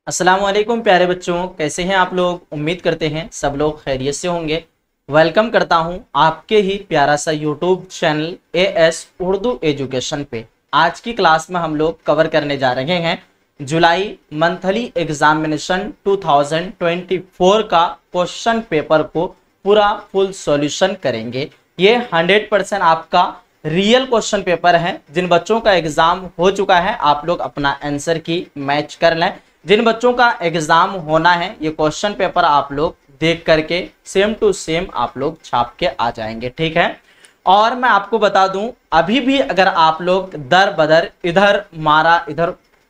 अस्सलाम वालेकुम प्यारे बच्चों, कैसे हैं आप लोग। उम्मीद करते हैं सब लोग खैरियत से होंगे। वेलकम करता हूं आपके ही प्यारा सा YouTube channel as Urdu education पे। आज की क्लास में हम लोग कवर करने जा रहे हैं जुलाई मंथली एग्जामिनेशन 2024 का क्वेश्चन पेपर को पूरा फुल सॉल्यूशन करेंगे। ये 100% आपका रियल क्वेश्चन पेपर है। जिन बच्चों का एग्जाम हो चुका है आप लोग अपना आंसर की मैच कर लें। जिन बच्चों का एग्जाम होना है ये क्वेश्चन पेपर आप लोग देख करके सेम टू सेम आप लोग छाप के आ जाएंगे, ठीक है। और मैं आपको बता दूं, अभी भी अगर आप लोग दर बदर इधर मारा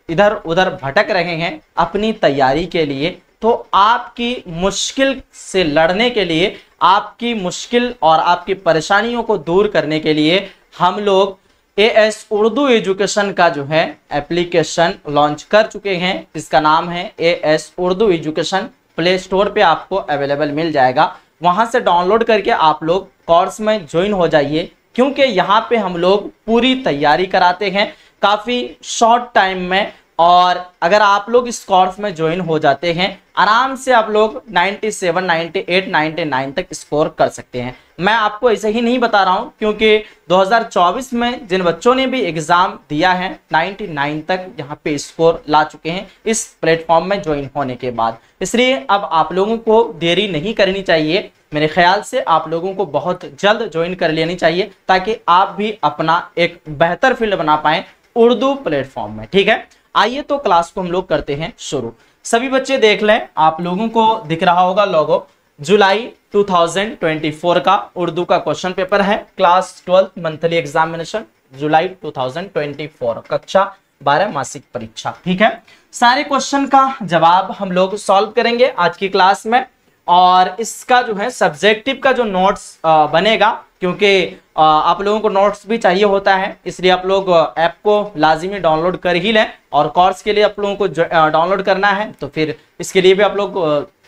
इधर उधर भटक रहे हैं अपनी तैयारी के लिए, तो आपकी मुश्किल से लड़ने के लिए, आपकी मुश्किल और आपकी परेशानियों को दूर करने के लिए हम लोग एएस उर्दू एजुकेशन का जो है एप्लीकेशन लॉन्च कर चुके हैं। इसका नाम है as Urdu education. Play store पे आपको अवेलेबल मिल जाएगा, वहां से डाउनलोड करके आप लोग कोर्स में ज्वाइन हो जाइए, क्योंकि यहाँ पे हम लोग पूरी तैयारी कराते हैं काफ़ी शॉर्ट टाइम में। और अगर आप लोग इस कोर्स में ज्वाइन हो जाते हैं आराम से आप लोग 97, 98, 99 तक स्कोर कर सकते हैं। मैं आपको ऐसे ही नहीं बता रहा हूं, क्योंकि 2024 में जिन बच्चों ने भी एग्जाम दिया है 99 तक यहाँ पे स्कोर ला चुके हैं इस प्लेटफॉर्म में ज्वाइन होने के बाद। इसलिए अब आप लोगों को देरी नहीं करनी चाहिए। मेरे ख्याल से आप लोगों को बहुत जल्द ज्वाइन कर लेनी चाहिए, ताकि आप भी अपना एक बेहतर फील्ड बना पाएं उर्दू प्लेटफॉर्म में, ठीक है। आइए तो क्लास को हम लोग करते हैं शुरू। सभी बच्चे देख लें, आप लोगों को दिख रहा होगा लोगो। जुलाई 2024 का उर्दू का क्वेश्चन पेपर है, क्लास 12 मंथली एग्जामिनेशन जुलाई 2024, कक्षा 12 मासिक परीक्षा, ठीक है। सारे क्वेश्चन का जवाब हम लोग सॉल्व करेंगे आज की क्लास में। और इसका जो है सब्जेक्टिव का जो नोट्स बनेगा, क्योंकि आप लोगों को नोट्स भी चाहिए होता है, इसलिए आप लोग ऐप को लाजिमी डाउनलोड कर ही लें। और कोर्स के लिए आप लोगों को डाउनलोड करना है तो फिर इसके लिए भी आप लोग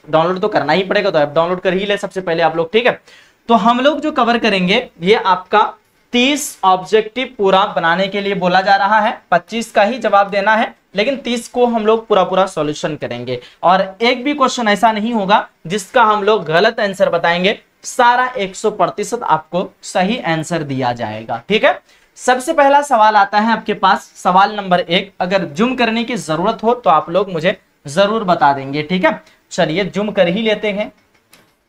डाउनलोड तो करना ही पड़ेगा, तो ऐप डाउनलोड कर ही लें सबसे पहले आप लोग, ठीक है। तो हम लोग जो कवर करेंगे ये आपका 30 ऑब्जेक्टिव पूरा बनाने के लिए बोला जा रहा है। 25 का ही जवाब देना है, लेकिन 30 को हम लोग पूरा सॉल्यूशन करेंगे। और एक भी क्वेश्चन ऐसा नहीं होगा जिसका हम लोग गलत आंसर बताएंगे, सारा 100% आपको सही आंसर दिया जाएगा, ठीक है। सबसे पहला सवाल आता है आपके पास, सवाल नंबर 1। अगर जूम करने की जरूरत हो तो आप लोग मुझे जरूर बता देंगे, ठीक है। चलिए जूम कर ही लेते हैं।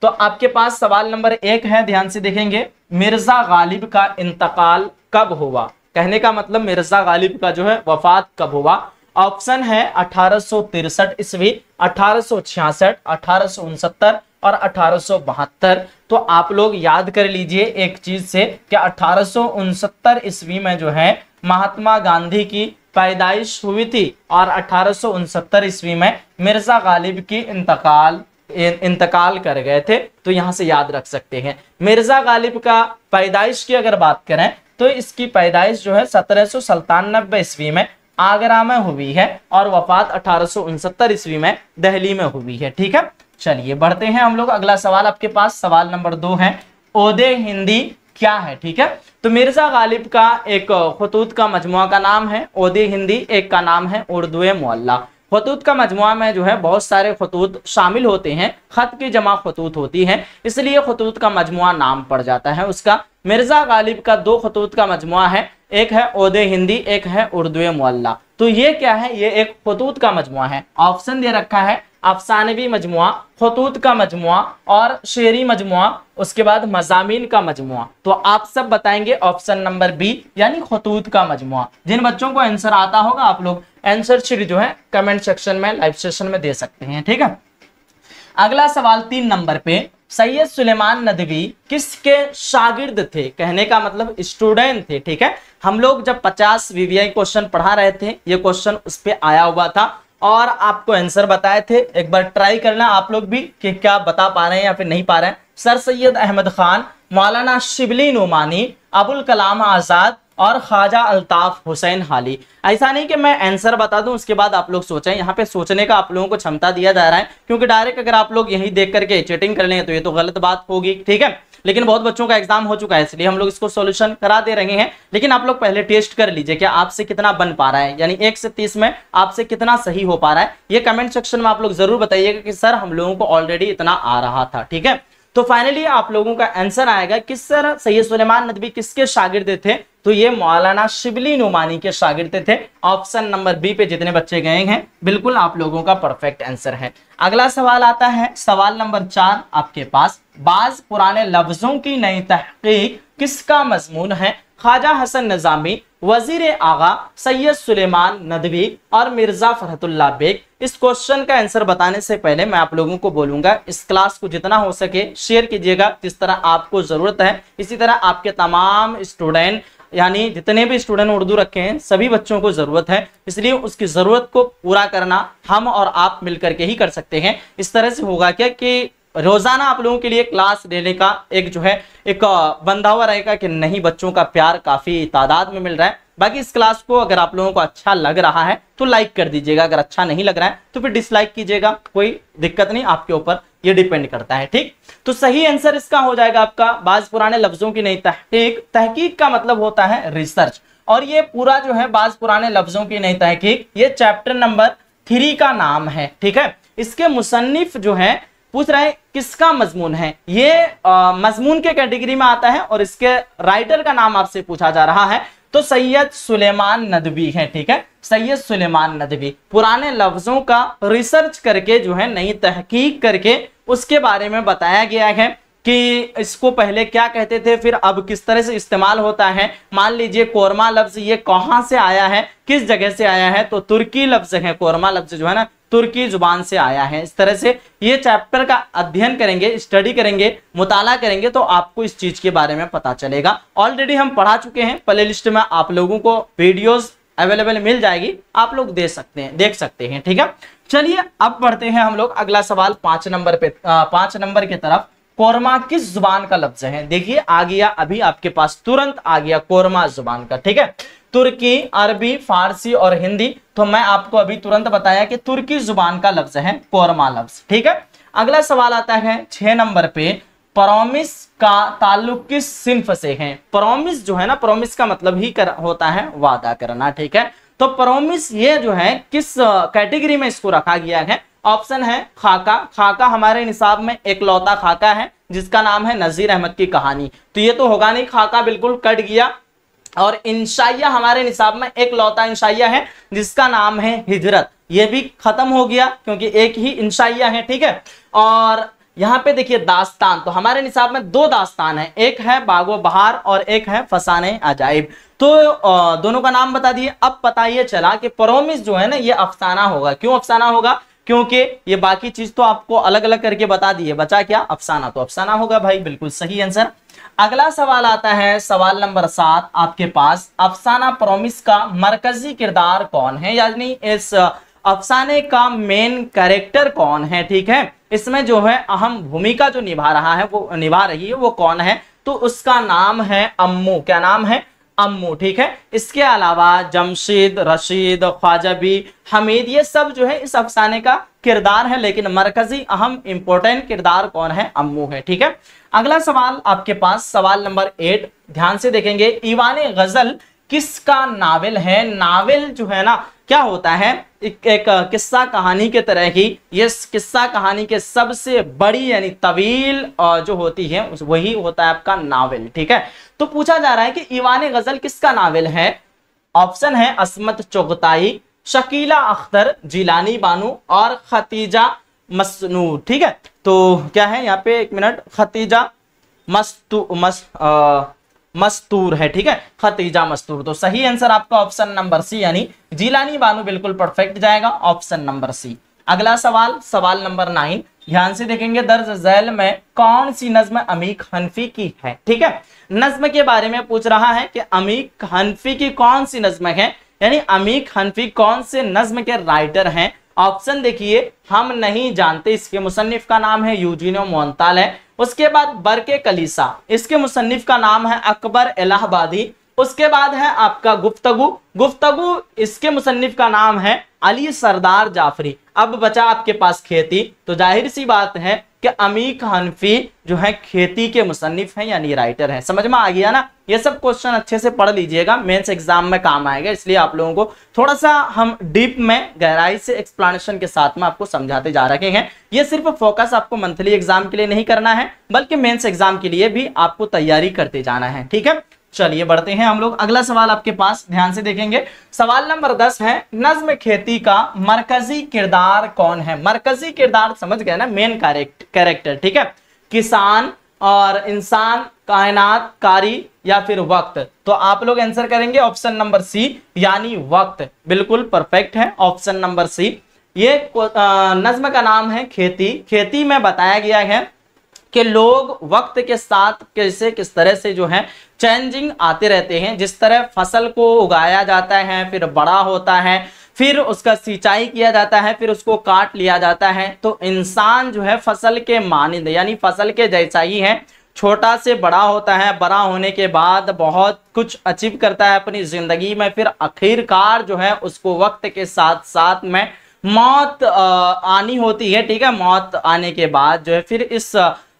तो आपके पास सवाल नंबर 1 है, ध्यान से देखेंगे। मिर्जा गालिब का इंतकाल कब हुआ? कहने का मतलब मिर्जा गालिब का जो है वफात कब हुआ। ऑप्शन है 1863 ईस्वी, 1866, 1869 और 1872। तो आप लोग याद कर लीजिए एक चीज से कि 1869 ईस्वी में जो है महात्मा गांधी की पैदाइश हुई थी, और 1869 ईस्वी में मिर्जा गालिब की इंतकाल कर गए थे। तो यहां से याद रख सकते हैं। मिर्जा गालिब का पैदाइश की अगर बात करें तो इसकी पैदाइश जो है 1797 ईस्वी में आगरा में हुई है, और वफात 1869 ईस्वी में दिल्ली में हुई है, ठीक है। चलिए बढ़ते हैं हम लोग। अगला सवाल आपके पास सवाल नंबर 2 है, ओदे हिंदी क्या है, ठीक है। तो मिर्जा गालिब का एक खतूत का मजमुआ का नाम है ओदे हिंदी, एक का नाम है उर्दू मुअल्ला। खतूत का मजमुआ में जो है बहुत सारे खतूत शामिल होते हैं, खत की जमा खतूत होती है, इसलिए खतूत का मजमुआ नाम पड़ जाता है उसका। मिर्जा गालिब का 2 खतूत का मजमुआ है, एक है ओदे हिंदी, एक है उर्दू मुअल्ला। तो ये क्या है? ये एक खतूत का मजमुआ है। ऑप्शन दे रखा है अफसानवी मजमुआ, खतूत का मजमुआ और शेरी मजमुआ, उसके बाद मजामीन का मजमुआ। तो आप सब बताएंगे ऑप्शन नंबर बी, यानी खतूत का मजमुआ। जिन बच्चों को आंसर आता होगा आप लोग आंसर शीट जो है कमेंट सेक्शन में, लाइव सेशन में दे सकते हैं, ठीक है। अगला सवाल 3 नंबर पे, सैयद सुलेमान नदवी किसके शागिर्द थे? कहने का मतलब स्टूडेंट थे, ठीक है। हम लोग जब 50 वीवीआई क्वेश्चन पढ़ा रहे थे ये क्वेश्चन उस पे आया हुआ था, और आपको आंसर बताए थे। एक बार ट्राई करना आप लोग भी कि क्या बता पा रहे हैं या फिर नहीं पा रहे हैं। सर सैयद अहमद खान, मौलाना शिबली नुमानी, अबुल कलाम आजाद और ख्वाजा अल्ताफ हुसैन हाली। ऐसा नहीं कि मैं आंसर बता दूं उसके बाद आप लोग सोचें, यहाँ पे सोचने का आप लोगों को क्षमता दिया जा रहा है, क्योंकि डायरेक्ट अगर आप लोग यही देख करके चीटिंग कर लें तो ये तो गलत बात होगी, ठीक है। लेकिन बहुत बच्चों का एग्जाम हो चुका है इसलिए हम लोग इसको सॉल्यूशन करा दे रहे हैं। लेकिन आप लोग पहले टेस्ट कर लीजिए कि आपसे कितना बन पा रहा है, यानी 1 से 30 में आपसे कितना सही हो पा रहा है। ये कमेंट सेक्शन में आप लोग जरूर बताइएगा कि सर हम लोगों को ऑलरेडी इतना आ रहा था। ठीक है, तो फाइनली आप लोगों का आंसर आएगा कि सर सैयद सुलेमान नदवी किसके शागिर्द थे, तो ये मौलाना शिबली नुमानी के शागिर्द थे। ऑप्शन नंबर बी पे जितने बच्चे गए हैं बिल्कुल आप लोगों का परफेक्ट आंसर है। अगला सवाल आता है सवाल नंबर 4 आपके पास, बाज पुराने लफ्जों की नई तहकीक किसका मजमून है? ख्वाजा हसन निजामी, वजीर आगा, सैयद सुलेमान नदवी और मिर्जा फरहतुल्लाह बेग। इस क्वेश्चन का आंसर बताने से पहले मैं आप लोगों को बोलूंगा इस क्लास को जितना हो सके शेयर कीजिएगा, जिस तरह आपको जरूरत है। इसी तरह आपके तमाम स्टूडेंट यानी जितने भी स्टूडेंट उर्दू रखे हैं सभी बच्चों को जरूरत है, इसलिए उसकी जरूरत को पूरा करना हम और आप मिलकर के ही कर सकते हैं। इस तरह से होगा क्या कि रोजाना आप लोगों के लिए क्लास देने का एक जो है एक बंधा हुआ रहेगा कि नहीं, बच्चों का प्यार काफी तादाद में मिल रहा है। बाकी इस क्लास को अगर आप लोगों को अच्छा लग रहा है तो लाइक कर दीजिएगा, अगर अच्छा नहीं लग रहा है तो फिर डिसलाइक कीजिएगा, कोई दिक्कत नहीं, आपके ऊपर ये डिपेंड करता है। ठीक, तो सही आंसर इसका हो जाएगा आपका बाज पुराने लफ्जों की नई तहकीक। तहकीक का मतलब होता है रिसर्च, और ये पूरा जो है बाज पुराने लफ्जों की नई तहकीक ये चैप्टर नंबर 3 का नाम है। ठीक है, इसके मुसन्निफ जो है पूछ रहे हैं किसका मजमून है, ये मजमून के कैटेगरी में आता है और इसके राइटर का नाम आपसे पूछा जा रहा है तो सैयद सुलेमान नदवी है। ठीक है, सैयद सुलेमान नदवी पुराने लफ्जों का रिसर्च करके जो है नई तहकीक करके उसके बारे में बताया गया है कि इसको पहले क्या कहते थे, फिर अब किस तरह से इस्तेमाल होता है। मान लीजिए कोरमा लफ्ज ये कहां से आया है, किस जगह से आया है, तो तुर्की लफ्ज है, कोरमा लफ्ज जो है ना तुर्की जुबान से आया है। इस तरह से ये चैप्टर का अध्ययन करेंगे, स्टडी करेंगे, मुताला करेंगे तो आपको इस चीज के बारे में पता चलेगा। ऑलरेडी हम पढ़ा चुके हैं, प्ले लिस्ट में आप लोगों को वीडियोस अवेलेबल मिल जाएगी, आप लोग देख सकते हैं। ठीक है, चलिए अब बढ़ते हैं हम लोग अगला सवाल 5 नंबर पे 5 नंबर की तरफ। कोरमा किस जुबान का लफ्ज है? देखिए आ गया, अभी आपके पास तुरंत आ गया कोरमा जुबान का। ठीक है, तुर्की, अरबी, फारसी और हिंदी, तो मैं आपको अभी तुरंत बताया कि तुर्की जुबान का लफ्ज है कोरमा लफ्ज। ठीक है, अगला सवाल आता है 6 नंबर पे, प्रोमिस का ताल्लुक किस सिंफ से है? प्रोमिस जो है ना, प्रोमिस का मतलब ही होता है वादा करना। ठीक है, तो प्रोमिस ये जो है किस कैटेगरी में इसको रखा गया है? ऑप्शन है खाका, खाका हमारे निसाब में एक लौता खाका है जिसका नाम है नजीर अहमद की कहानी, तो ये तो होगा नहीं, खाका बिल्कुल कट गया। और इंशाइया हमारे निसाब में एक लौता इंशाइया है जिसका नाम है हिजरत, ये भी खत्म हो गया क्योंकि एक ही इंशाइया है। ठीक है, और यहाँ पे देखिए दास्तान, तो हमारे निसाब में 2 दास्तान है, एक है बागो बहार और एक है फसाने अजाइब, तो दोनों का नाम बता दिए। अब पता ये चला कि प्रोमिस जो है ना ये अफसाना होगा। क्यों अफसाना होगा? क्योंकि ये बाकी चीज तो आपको अलग अलग करके बता दिए, बचा क्या? अफसाना, तो अफसाना होगा भाई, बिल्कुल सही आंसर। अगला सवाल आता है सवाल नंबर 7 आपके पास, अफसाना प्रोमिस का मरकजी किरदार कौन है, यानी इस अफसाने का मेन कैरेक्टर कौन है? ठीक है, इसमें जो है अहम भूमिका जो निभा रही है वो कौन है? तो उसका नाम है अम्मू। क्या नाम है? अम्मू। ठीक है, इसके अलावा जमशीद, रशीद, ख्वाजाबी, हमीद, ये सब जो है इस अफसाने का किरदार है, लेकिन मरकजी अहम इंपॉर्टेंट किरदार कौन है? अम्मू है। ठीक है, अगला सवाल आपके पास सवाल नंबर 8, ध्यान से देखेंगे। ईवाने गजल किसका नावल है? नावल जो है ना क्या होता है, एक किस्सा कहानी के तरह ही ये किस्सा कहानी के सबसे बड़ी यानी तवील जो होती है वही होता है आपका नावल। ठीक है, तो पूछा जा रहा है कि ईवाने गजल किसका नावल है? ऑप्शन है असमत चुगताई, शकीला अख्तर, जिलानी बानू और खतीजा मसनूर। ठीक है, तो क्या है यहाँ पे, एक मिनट, खतीजा मस्तूर है। ठीक है, खतीजा मस्तूर, तो सही आंसर आपका ऑप्शन नंबर सी यानी जिलानी बानू बिल्कुल परफेक्ट जाएगा, ऑप्शन नंबर सी। अगला सवाल सवाल नंबर 9, ध्यान से देखेंगे। दर्ज झैल में कौन सी नज्म अमीक हनफी की है? ठीक है, नज्म के बारे में पूछ रहा है कि अमीक हनफी की कौन सी नज्म है, यानी अमीक हनफी कौन से नज्म के राइटर हैं? ऑप्शन देखिए, हम नहीं जानते, इसके मुसन्निफ का नाम है यूजीनो मोहनताल है। उसके बाद बरके कलीसा, इसके मुसन्निफ का नाम है अकबर इलाहाबादी। उसके बाद है आपका गुफ्तगू, इसके मुसन्निफ का नाम है अली सरदार जाफरी। अब बचा आपके पास खेती, तो जाहिर सी बात है कि अमीक हनफी जो है खेती के मुसन्निफ हैं यानी राइटर हैं। समझ में आ गया ना? ये सब क्वेश्चन अच्छे से पढ़ लीजिएगा, मेंस एग्जाम में काम आएगा, इसलिए आप लोगों को थोड़ा सा हम डीप में गहराई से एक्सप्लेनेशन के साथ में आपको समझाते जा रहे हैं। ये सिर्फ फोकस आपको मंथली एग्जाम के लिए नहीं करना है, बल्कि मेंस एग्जाम के लिए भी आपको तैयारी करते जाना है। ठीक है, चलिए बढ़ते हैं हम लोग। अगला सवाल आपके पास ध्यान से देखेंगे। सवाल नंबर 10 है, नज्म खेती का मरकजी किरदार कौन है? मरकजी किरदार समझ गए ना, मेन कैरेक्टर। ठीक है, किसान और इंसान, कायनात, कारी या फिर वक्त। तो आप लोग आंसर करेंगे ऑप्शन नंबर सी यानी वक्त। बिल्कुल परफेक्ट है ऑप्शन नंबर सी। ये नज्म का नाम है खेती। खेती में बताया गया है कि लोग वक्त के साथ कैसे किस तरह से जो है चेंजिंग आते रहते हैं। जिस तरह फसल को उगाया जाता है, फिर बड़ा होता है, फिर उसका सिंचाई किया जाता है, फिर उसको काट लिया जाता है, तो इंसान जो है फसल के मानिंद यानी फसल के जैसा ही है। छोटा से बड़ा होता है, बड़ा होने के बाद बहुत कुछ अचीव करता है अपनी जिंदगी में, फिर आखिरकार जो है उसको वक्त के साथ साथ में मौत आनी होती है। ठीक है, मौत आने के बाद जो है फिर इस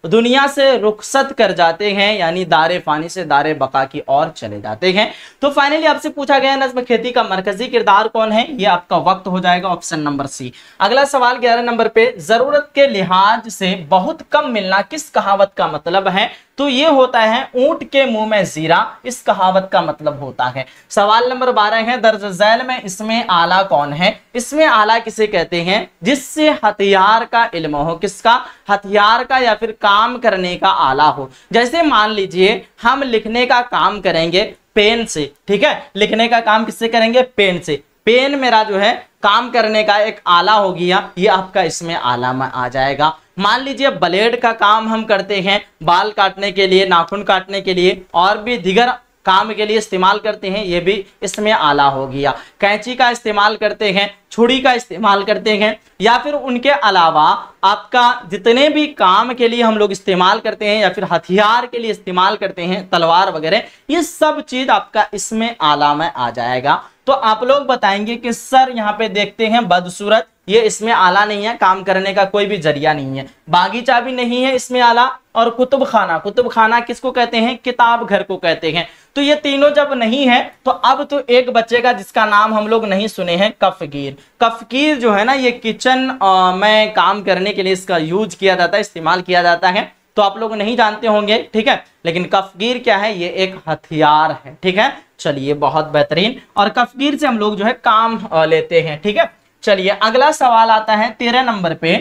दुनिया से रुखसत कर जाते हैं, यानी दारे फानी से दारे बका की ओर चले जाते हैं। तो फाइनली आपसे पूछा गया नज्म खेती का मरकजी किरदार कौन है? ये आपका वक्त हो जाएगा ऑप्शन नंबर सी। अगला सवाल 11 नंबर पे, जरूरत के लिहाज से बहुत कम मिलना किस कहावत का मतलब है? तो ये होता है ऊंट के मुंह में जीरा, इस कहावत का मतलब होता है। सवाल नंबर 12 है, दर्ज झैल में इसमें आला कौन है? इसमें आला किसे कहते हैं? जिससे हथियार का इल्म हो। किसका? हथियार का या फिर काम करने का आला हो। जैसे मान लीजिए हम लिखने का काम करेंगे पेन से। ठीक है, लिखने का काम किससे करेंगे? पेन से। पेन मेरा जो है काम करने का एक आला हो गया, ये आपका इसमें आला में आ जाएगा। मान लीजिए ब्लेड का काम हम करते हैं बाल काटने के लिए, नाखून काटने के लिए और भी दीगर काम के लिए इस्तेमाल करते हैं, ये भी इसमें आला हो गया। कैंची का इस्तेमाल करते हैं, छुरी का इस्तेमाल करते हैं, या फिर उनके अलावा आपका जितने भी काम के लिए हम लोग इस्तेमाल करते हैं या फिर हथियार के लिए इस्तेमाल करते हैं, तलवार वगैरह, ये सब चीज आपका इसमें आला में आ जाएगा। तो आप लोग बताएंगे कि सर यहाँ पे देखते हैं बदसूरत, ये इसमें आला नहीं है, काम करने का कोई भी जरिया नहीं है। बागीचा भी नहीं है इसमें आला, और कुतुब खाना, कुतुब खाना किसको कहते हैं? किताब घर को कहते हैं। तो ये तीनों जब नहीं है तो अब तो एक बचेगा जिसका नाम हम लोग नहीं सुने हैं, कफगीर। कफगीर जो है ना, ये किचन में काम करने के लिए इसका यूज किया जाता है, इस्तेमाल किया जाता है। तो आप लोग नहीं जानते होंगे, ठीक है, लेकिन कफगीर क्या है? ये एक हथियार है। ठीक है, चलिए बहुत बेहतरीन। और कफगीर से हम लोग जो है काम लेते हैं। ठीक है, चलिए अगला सवाल आता है 13 नंबर पे,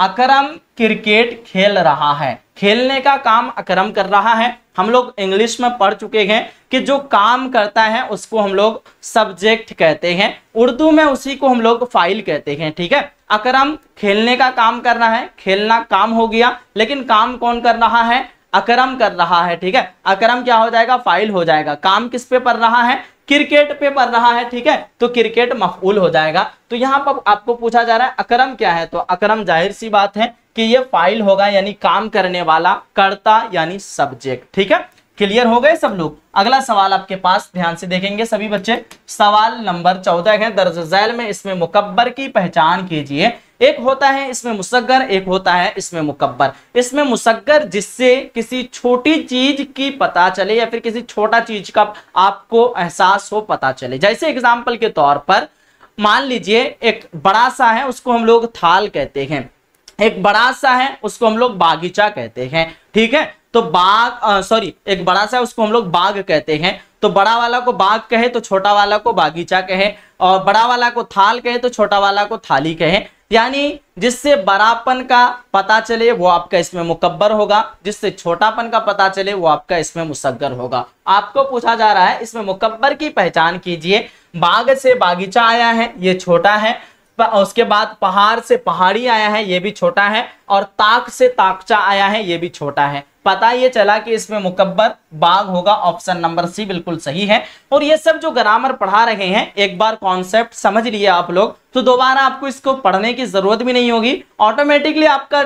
अकरम क्रिकेट खेल रहा है। खेलने का काम अकरम कर रहा है। हम लोग इंग्लिश में पढ़ चुके हैं कि जो काम करता है उसको हम लोग सब्जेक्ट कहते हैं, उर्दू में उसी को हम लोग फाइल कहते हैं। ठीक है, अकरम खेलने का काम कर रहा है, खेलना काम हो गया, लेकिन काम कौन कर रहा है? अकरम कर रहा है। ठीक है, अकरम क्या हो जाएगा? फाइल हो जाएगा। काम किस पे पढ़ रहा है? क्रिकेट पे पढ़ रहा है। ठीक है, तो क्रिकेट मफऊल हो जाएगा। तो यहाँ पर आपको पूछा जा रहा है अकरम क्या है? तो अकरम जाहिर सी बात है कि ये फाइल होगा, यानी काम करने वाला, कर्ता यानी सब्जेक्ट। ठीक है, क्लियर हो गए सब लोग? अगला सवाल आपके पास ध्यान से देखेंगे सभी बच्चे। सवाल नंबर 14 है, दर्ज झैल में इसमें मुकब्बर की पहचान कीजिए। एक होता है इसमें मुसग्गर, एक होता है इसमें मुकब्बर। इसमें मुसग्गर जिससे किसी छोटी चीज की पता चले या फिर किसी छोटा चीज का आपको एहसास हो, पता चले। जैसे एग्जाम्पल के तौर पर मान लीजिए एक बड़ा सा है, उसको हम लोग थाल कहते हैं। एक बड़ा सा है उसको हम लोग बागीचा कहते हैं। ठीक है, तो एक बड़ा सा है उसको हम लोग बाग कहते हैं। तो बड़ा वाला को बाग कहे तो छोटा वाला को बागीचा कहे, और बड़ा वाला को थाल कहे तो छोटा वाला को थाली कहे। यानी जिससे बड़ापन का पता चले वो आपका इसमें मुकब्बर होगा, जिससे छोटापन का पता चले वो आपका इसमें मुसग्गर होगा। आपको पूछा जा रहा है इसमें मुकब्बर की पहचान कीजिए। बाग से बागीचा आया है, ये छोटा है। उसके बाद पहाड़ से पहाड़ी आया है, ये भी छोटा है। और ताक से ताकचा आया है, ये भी छोटा है। पता ये चला कि इसमें मुकब्बर बाग होगा। ऑप्शन नंबर सी बिल्कुल सही है। और ये सब जो ग्रामर पढ़ा रहे हैं, एक बार कॉन्सेप्ट समझ लिए आप लोग तो दोबारा आपको इसको पढ़ने की जरूरत भी नहीं होगी। ऑटोमेटिकली आपका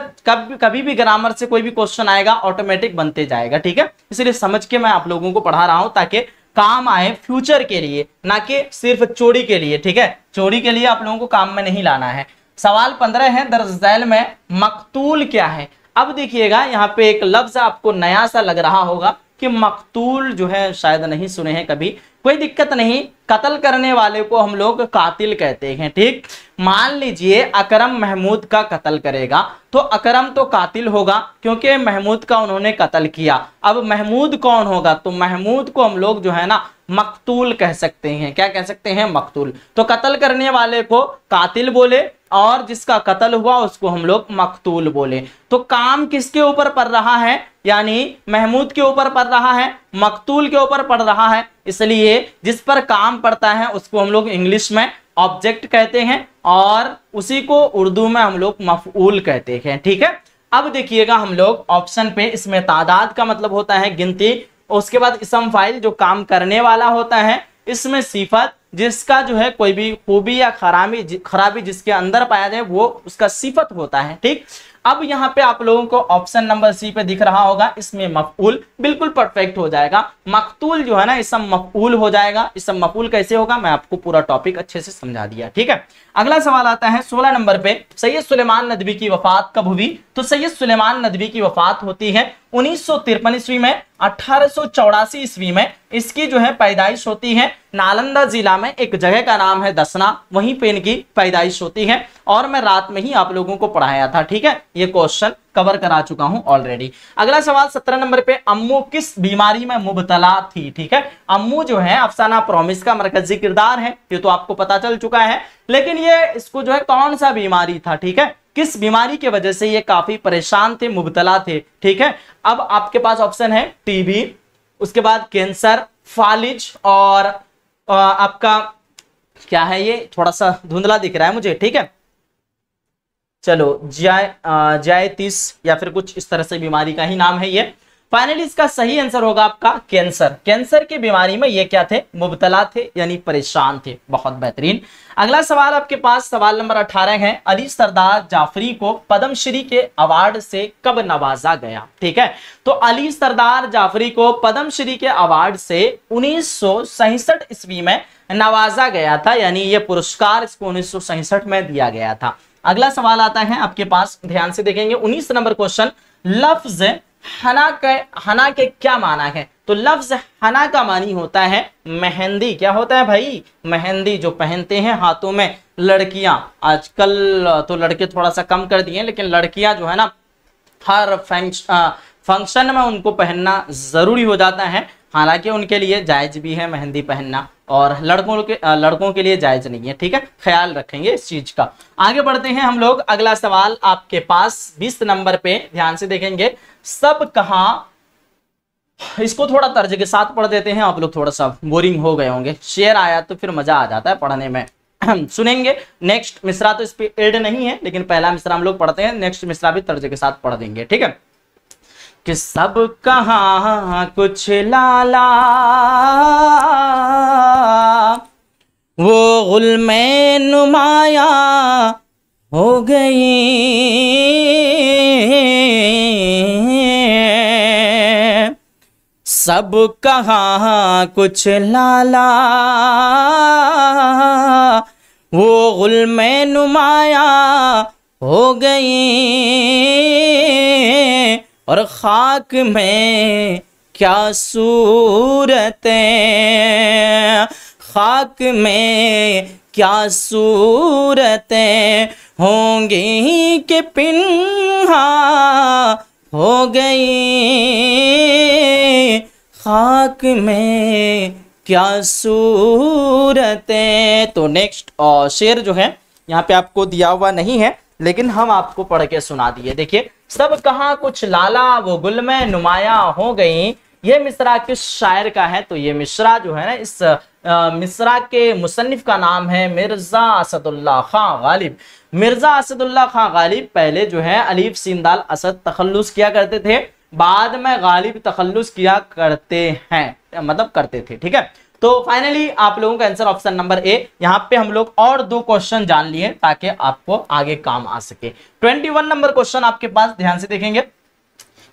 कभी भी ग्रामर से कोई भी क्वेश्चन आएगा ऑटोमेटिक बनते जाएगा। ठीक है, इसलिए समझ के मैं आप लोगों को पढ़ा रहा हूं ताकि काम आए फ्यूचर के लिए, ना कि सिर्फ चोरी के लिए। ठीक है, चोरी के लिए आप लोगों को काम में नहीं लाना है। सवाल 15 है, दर्ज झैल में मकतूल क्या है। अब देखिएगा यहाँ पे एक लफ्ज आपको नया सा लग रहा होगा कि मकतूल जो है शायद नहीं सुने हैं कभी, कोई दिक्कत नहीं, कत्ल करने वाले को हम लोग कातिल कहते हैं। ठीक, मान लीजिए अकरम महमूद का कत्ल करेगा तो अकरम तो कातिल होगा क्योंकि महमूद का उन्होंने कत्ल किया। अब महमूद कौन होगा, तो महमूद को हम लोग जो है ना मकतूल कह सकते हैं। क्या कह सकते हैं, मकतूल। तो कत्ल करने वाले को कातिल बोले और जिसका कत्ल हुआ उसको हम लोग मकतूल बोले। तो काम किसके ऊपर पड़ रहा है, यानी महमूद के ऊपर पड़ रहा है, मकतूल के ऊपर पड़ रहा है, इसलिए जिस पर काम पड़ता है उसको हम लोग इंग्लिश में ऑब्जेक्ट कहते हैं और उसी को उर्दू में हम लोग मफऊल कहते हैं। ठीक है, अब देखिएगा हम लोग ऑप्शन पे, इसमें तादाद का मतलब होता है गिनती, उसके बाद इसम फाइल जो काम करने वाला होता है, इसमें सिफत जिसका जो है कोई भी खूबी या खराबी जिसके अंदर पाया जाए वो उसका सिफत होता है। ठीक, अब यहाँ पे आप लोगों को ऑप्शन नंबर सी पे दिख रहा होगा, इसमें मफऊल बिल्कुल परफेक्ट हो जाएगा। मकतूल जो है ना इसम मफऊल हो जाएगा। इसम मफऊल कैसे होगा, मैं आपको पूरा टॉपिक अच्छे से समझा दिया। ठीक है, अगला सवाल आता है 16 नंबर पे, सैयद सुलेमान नदवी की वफात कब हुई। तो सैयद सुलेमान नदवी की वफात होती है 1953 ईस्वी में, 1884 ईस्वी में इसकी जो है पैदाइश होती है। नालंदा जिला में एक जगह का नाम है दसना, वहीं पे इनकी पैदाइश होती है और मैं रात में ही आप लोगों को पढ़ाया था। ठीक है, ये क्वेश्चन कवर करा चुका हूं ऑलरेडी। अगला सवाल 17 नंबर पे, अम्मू किस बीमारी में मुब्तला थी। ठीक है, अम्मू जो है अफसाना प्रॉमिस का मरकजी किरदार है, ये तो आपको पता चल चुका है, लेकिन ये इसको जो है कौन सा बीमारी था। ठीक है, किस बीमारी की वजह से ये काफी परेशान थे, मुब्तला थे। ठीक है, अब आपके पास ऑप्शन है टीबी, उसके बाद कैंसर, फालिज और आपका क्या है, ये थोड़ा सा धुंधला दिख रहा है मुझे। ठीक है, चलो जायतिस या फिर कुछ इस तरह से बीमारी का ही नाम है ये। फाइनली इसका सही आंसर होगा आपका कैंसर। कैंसर की बीमारी में ये क्या थे, मुब्तला थे, यानी परेशान थे। बहुत बेहतरीन। अगला सवाल आपके पास सवाल नंबर 18 है, अली सरदार जाफरी को पद्मश्री के अवार्ड से कब नवाजा गया। ठीक है, तो अली सरदार जाफरी को पद्मश्री के अवार्ड से 1967 ईस्वी में नवाजा गया था, यानी ये पुरस्कार इसको 1967 में दिया गया था। अगला सवाल आता है आपके पास, ध्यान से देखेंगे 19 नंबर क्वेश्चन, लफ्ज हना के क्या माना है। तो लफ्ज हना का मानी होता है मेहंदी। क्या होता है भाई, मेहंदी जो पहनते हैं हाथों में लड़कियां। आजकल तो लड़के थोड़ा सा कम कर दिए, लेकिन लड़कियां जो है ना हर फंक्शन में उनको पहनना जरूरी हो जाता है। हालांकि उनके लिए जायज भी है मेहंदी पहनना और लड़कों के लिए जायज नहीं है। ठीक है, ख्याल रखेंगे इस चीज का। आगे बढ़ते हैं हम लोग। अगला सवाल आपके पास 20 नंबर पे, ध्यान से देखेंगे, सब कहाँ, इसको थोड़ा तर्ज के साथ पढ़ देते हैं, आप लोग थोड़ा सा बोरिंग हो गए होंगे। शेर आया तो फिर मजा आ जाता है पढ़ने में। सुनेंगे नेक्स्ट मिसरा, तो इस पे एड नहीं है, लेकिन पहला मिसरा हम लोग पढ़ते हैं, नेक्स्ट मिसरा भी तर्ज के साथ पढ़ देंगे। ठीक है, कि सब कहाँ कुछ लाला वो गुल्मे नुमाया हो गई, सब कहाँ कुछ लाला वो गुल्मे नुमाया हो गई, और खाक में क्या सूरतें, खाक में क्या सूरतें होंगी कि पिन्हा हो गई, खाक में क्या सूरतें। तो नेक्स्ट शेर जो है यहाँ पे आपको दिया हुआ नहीं है, लेकिन हम आपको पढ़ के सुना दिए। देखिए, सब कहाँ कुछ लाला वो गुल में नुमाया हो गई, ये मिसरा किस शायर का है। तो ये मिसरा जो है ना, इस मिसरा के मुसन्निफ का नाम है मिर्जा असदुल्ला खां गालिब। मिर्जा असदुल्ला खां गालिब पहले जो है अलीफ सींदाल असद तखल्लुस किया करते थे, बाद में गालिब तखल्लुस किया करते हैं, मतलब करते थे। ठीक है, तो फाइनली आप लोगों का आंसर ऑप्शन नंबर ए। यहाँ पे हम लोग और 2 क्वेश्चन जान लिए ताकि आपको आगे काम आ सके। 21 नंबर क्वेश्चन आपके पास, ध्यान से देखेंगे,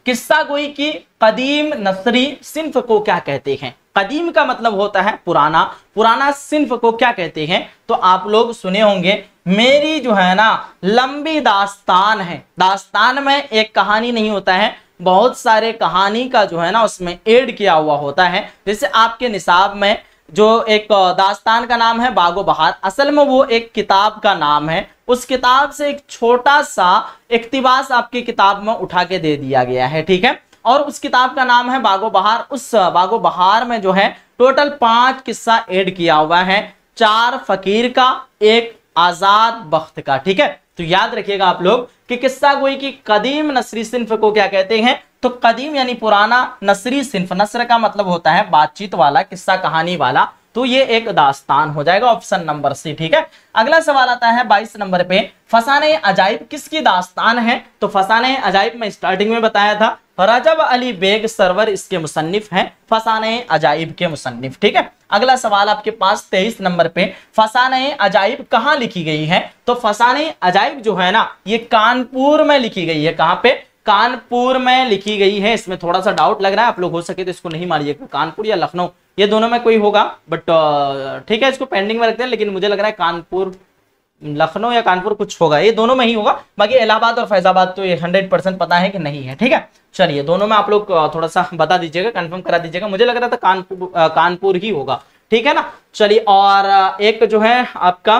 किस्सा गोई की कदीम नसरी सिंफ को क्या कहते हैं। कदीम का मतलब होता है पुराना। पुराना सिन्फ को क्या कहते हैं? तो आप लोग सुने होंगे, मेरी जो है ना लंबी दास्तान है। दास्तान में एक कहानी नहीं होता है, बहुत सारे कहानी का जो है ना उसमें ऐड किया हुआ होता है। जैसे आपके निसाब में जो एक दास्तान का नाम है बागो बहार, असल में वो एक किताब का नाम है। उस किताब से एक छोटा सा इक्तिबास आपकी किताब में उठा के दे दिया गया है, ठीक है। और उस किताब का नाम है बागो बहार। उस बागो बहार में जो है टोटल 5 किस्सा ऐड किया हुआ है, 4 फकीर का, 1 आजाद बख्त का, ठीक है। तो याद रखिएगा आप लोग कि किस्सा गोई की कदीम नसरी सिन्फ को क्या कहते हैं? तो कदीम यानी पुराना, नसरी सिन्फ, नसर का मतलब होता है बातचीत वाला, किस्सा कहानी वाला, तो ये एक दास्तान हो जाएगा, ऑप्शन नंबर सी, ठीक है। अगला सवाल आता है 22 नंबर पे, फसाने अजाइब किसकी दास्तान है? तो फसाने अजाइब में स्टार्टिंग में बताया था, रजब अली बेग सरवर इसके मुसन्निफ हैं, फसाने अजाइब के मुसन्निफ, ठीक है। अगला सवाल आपके पास 23 नंबर पे, फसाने अजाइब कहाँ लिखी गई है? तो फसाने अजाइब जो है ना ये कानपुर में लिखी गई है। कहाँ पे? कानपुर में लिखी गई है। इसमें थोड़ा सा डाउट लग रहा है, आप लोग हो सके तो इसको नहीं मारिएगा, कानपुर या लखनऊ, ये दोनों में कोई होगा, बट ठीक है, इसको पेंडिंग में रखते हैं। लेकिन मुझे लग रहा है कानपुर, लखनऊ या कानपुर कुछ होगा, ये दोनों में ही होगा। बाकी इलाहाबाद और फैजाबाद तो ये 100% पता है कि नहीं है, ठीक है। चलिए दोनों में आप लोग थोड़ा सा बता दीजिएगा, कंफर्म करा दीजिएगा। मुझे लग रहा था कानपुर ही होगा, ठीक है ना। चलिए, और एक जो है आपका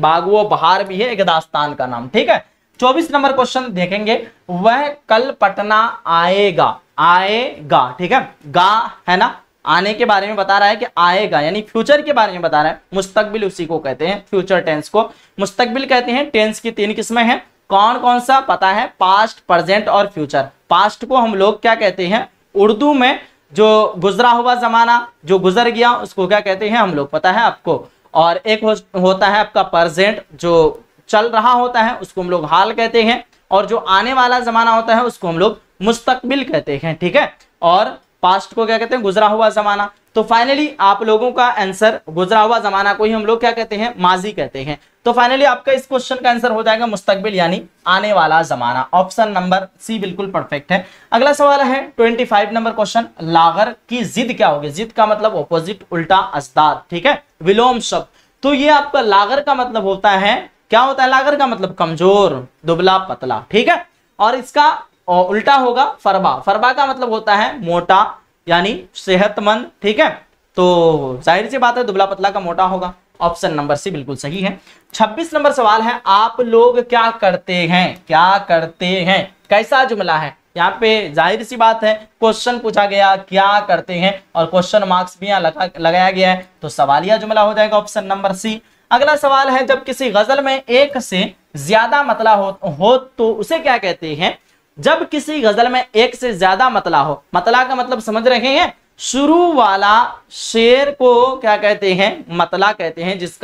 बागो बहार भी है, एक दास्तान का नाम, ठीक है। 24 नंबर क्वेश्चन देखेंगे, वह कल पटना आएगा, आएगा, ठीक है। गा है ना, आने के बारे में बता रहा है कि आएगा, यानी फ्यूचर के बारे में बता रहा है। मुस्तकबिल उसी को कहते हैं, फ्यूचर टेंस को मुस्तकबिल कहते हैं। टेंस की 3 किस्में हैं, कौन कौन सा पता है? पास्ट, प्रेजेंट और फ्यूचर। पास्ट को हम लोग क्या कहते हैं उर्दू में? जो गुजरा हुआ जमाना, जो गुजर गया, उसको क्या कहते हैं हम लोग, पता है आपको। और एक होता है आपका प्रेजेंट, जो चल रहा होता है, उसको हम लोग हाल कहते हैं। और जो आने वाला जमाना होता है उसको हम लोग मुस्तकबिल कहते हैं, ठीक है। और पास्ट को क्या कहते हैं? गुजरा हुआ जमाना। तो फाइनली आप लोगों का आंसर, गुजरा हुआ जमाना को ही हम लोग क्या कहते हैं? माजी कहते हैं। तो फाइनली आपका इस क्वेश्चन का आंसर हो जाएगा मुस्तकबिल, यानी आने वाला जमाना। ऑप्शन नंबर सी बिल्कुल परफेक्ट है। अगला सवाल है 25 नंबर क्वेश्चन, लागर की जिद क्या होगी? जिद का मतलब ऑपोजिट, उल्टा, अजदाद, ठीक है, विलोम शब्द। तो ये आपका लागर का मतलब होता है, क्या होता है लागर का मतलब? कमजोर, दुबला, पतला, ठीक है। और इसका उल्टा होगा फरबा। फरबा का मतलब होता है मोटा, यानी सेहतमंद, ठीक है। तो जाहिर सी बात है दुबला पतला का मोटा होगा। ऑप्शन नंबर सी बिल्कुल सही है। 26 नंबर सवाल है, आप लोग क्या करते हैं? क्या करते हैं कैसा जुमला है? यहाँ पे जाहिर सी बात है क्वेश्चन पूछा गया क्या करते हैं, और क्वेश्चन मार्क्स भी यहाँ लगाया गया है, तो सवालिया जुमला हो जाएगा, ऑप्शन नंबर सी। अगला सवाल है, जब किसी गजल में एक से ज्यादा मतला हो तो उसे क्या कहते हैं? जब किसी गजल में एक से ज्यादा मतला हो, मतला का मतलब समझ रहे हैं? शुरू वाला शेर को क्या कहते हैं? मतला कहते हैं। जिस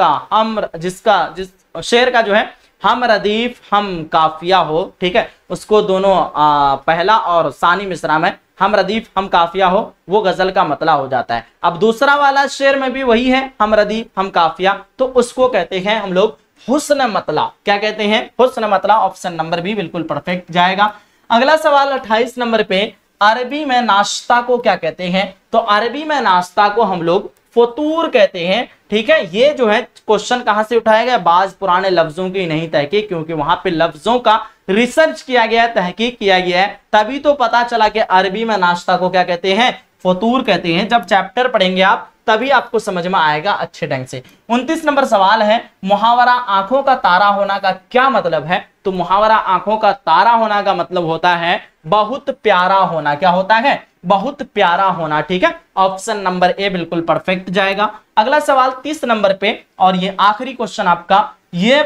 शेर का जो है हम रदीफ हम काफिया हो, ठीक है, उसको दोनों पहला और सानी मिसरा में हम रदीफ हम काफिया हो, वो गजल का मतला हो जाता है। अब दूसरा वाला शेर में भी वही है, हम रदीफ हम काफिया, तो उसको कहते हैं हम लोग हुस्न मतला। क्या कहते हैं? हुस्न मतला। ऑप्शन नंबर भी बिल्कुल परफेक्ट जाएगा। अगला सवाल 28 नंबर पे, अरबी में नाश्ता को क्या कहते हैं? तो अरबी में नाश्ता को हम लोग फतूर कहते हैं, ठीक है। ये जो है क्वेश्चन कहां से उठाया गया? बाज पुराने लफ्जों की नहीं तहकीक, क्योंकि वहां पे लफ्जों का रिसर्च किया गया है, तहकीक किया गया है, तभी तो पता चला कि अरबी में नाश्ता को क्या कहते हैं? फतूर कहते हैं। जब चैप्टर पढ़ेंगे आप तभी आपको समझ में आएगा अच्छे ढंग से। 29 नंबर सवाल है, मुहावरा आंखों का तारा होना का क्या मतलब है? तो मुहावरा आंखों का तारा होना का मतलब होता है बहुत प्यारा होना। क्या होता है? बहुत प्यारा होना, ठीक है। ऑप्शन नंबर ए बिल्कुल परफेक्ट जाएगा। अगला सवाल 30 नंबर पे, और ये आखिरी क्वेश्चन आपका, ये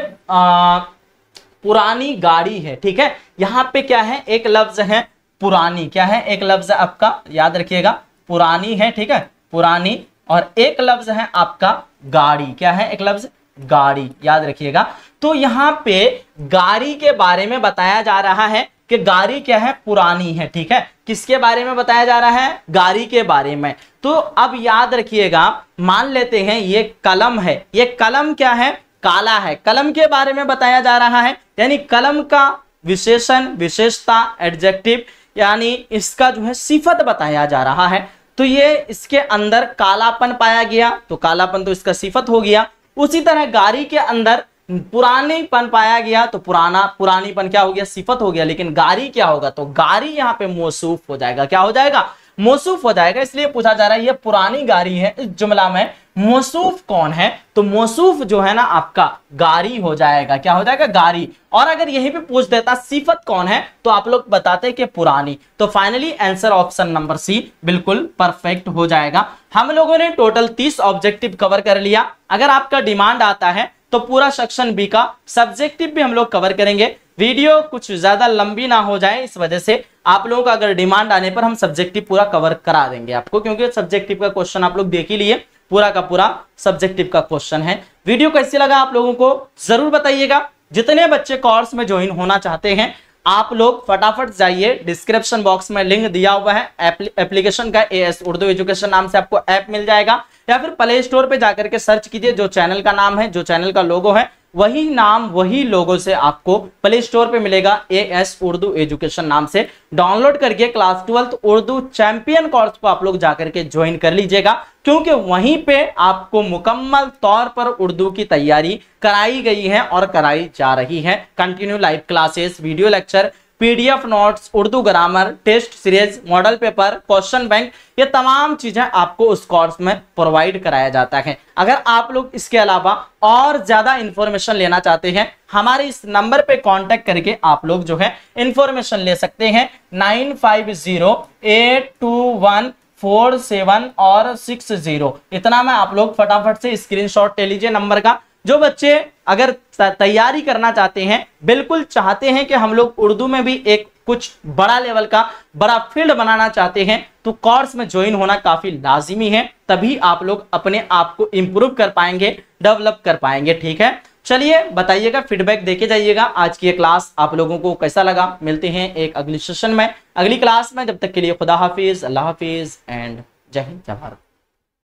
पुरानी गाड़ी है, ठीक है। यहाँ पे क्या है? एक लफ्ज है पुरानी। क्या है? एक लफ्ज आपका याद रखिएगा, पुरानी है, ठीक है, पुरानी। और एक लफ्ज है आपका गाड़ी। क्या है? एक लफ्ज गाड़ी, याद रखिएगा। तो यहाँ पे गाड़ी के बारे में बताया जा रहा है कि गाड़ी क्या है? पुरानी है, ठीक है। किसके बारे में बताया जा रहा है? गाड़ी के बारे में। तो अब याद रखिएगा, मान लेते हैं ये कलम है, ये कलम क्या है? काला है। कलम के बारे में बताया जा रहा है, यानी कलम का विशेषण, विशेषता, एडजेक्टिव, यानी इसका जो है सिफत बताया जा रहा है। तो तो ये इसके अंदर कालापन पाया गया, तो कालापन तो इसका सिफत हो गया। उसी तरह गारी के अंदर पुरानीपन पाया गया, तो पुरानीपन क्या हो गया, सिफत हो गया। लेकिन गारी क्या होगा, तो गारी यहाँ पे मौसूफ हो जाएगा। क्या हो जाएगा, मौसूफ हो जाएगा। इसलिए पूछा जा रहा है ये पुरानी गारी है, इस जुमला में मौसूफ कौन है, तो मौसूफ जो है ना आपका गारी हो जाएगा। क्या हो जाएगा, गारी। और अगर यहीं पे पूछ देता सिफत कौन है, तो आप लोग बताते कि पुरानी। तो finally answer option number C बिल्कुल परफेक्ट हो जाएगा। हम लोगों ने टोटल 30 ऑब्जेक्टिव कवर कर लिया। अगर आपका डिमांड आता है तो पूरा सेक्शन बी का सब्जेक्टिव भी हम लोग कवर करेंगे। वीडियो कुछ ज्यादा लंबी ना हो जाए, इस वजह से आप लोगों का अगर डिमांड आने पर हम सब्जेक्टिव पूरा कवर करा देंगे आपको, क्योंकि सब्जेक्टिव का क्वेश्चन आप लोग देख ही लिए, पूरा का पूरा सब्जेक्टिव का क्वेश्चन है। वीडियो कैसे लगा आप लोगों को जरूर बताइएगा। जितने बच्चे कोर्स में ज्वाइन होना चाहते हैं आप लोग फटाफट जाइए, डिस्क्रिप्शन बॉक्स में लिंक दिया हुआ है एप्लीकेशन का, एएस उर्दू एजुकेशन नाम से आपको ऐप मिल जाएगा, या फिर प्ले स्टोर पे जाकर के सर्च कीजिए। जो चैनल का नाम है, जो चैनल का लोगो है, वही नाम वही लोगो से आपको प्ले स्टोर पे मिलेगा, एएस उर्दू एजुकेशन नाम से। डाउनलोड करके class 12th Urdu champion course को आप लोग जाकर के ज्वाइन कर लीजिएगा, क्योंकि वहीं पे आपको मुकम्मल तौर पर उर्दू की तैयारी कराई गई है और कराई जा रही है। Continue live classes, video lecture, PDF notes, Urdu grammar, test series, model paper, question bank, ये तमाम चीजें आपको उस कोर्स में प्रोवाइड कराया जाता है। अगर आप लोग इसके अलावा और ज्यादा इंफॉर्मेशन लेना चाहते हैं, हमारे इस नंबर पे कांटेक्ट करके आप लोग जो है इंफॉर्मेशन ले सकते हैं। 95082147 और 60। इतना में आप लोग फटाफट से स्क्रीनशॉट ले लीजिए नंबर का। जो बच्चे अगर तैयारी करना चाहते हैं, बिल्कुल चाहते हैं कि हम लोग उर्दू में भी एक कुछ बड़ा लेवल का बड़ा फील्ड बनाना चाहते हैं, तो कोर्स में ज्वाइन होना काफी लाजिमी है। तभी आप लोग अपने आप को इंप्रूव कर पाएंगे, डेवलप कर पाएंगे। ठीक है, चलिए बताइएगा, फीडबैक देके जाइएगा। आज की ये क्लास आप लोगों को कैसा लगा। मिलते हैं एक अगली सेशन में, अगली क्लास में। जब तक के लिए खुदा हाफिज, अल्लाह हाफिज एंड जय हिंद, जय भारत।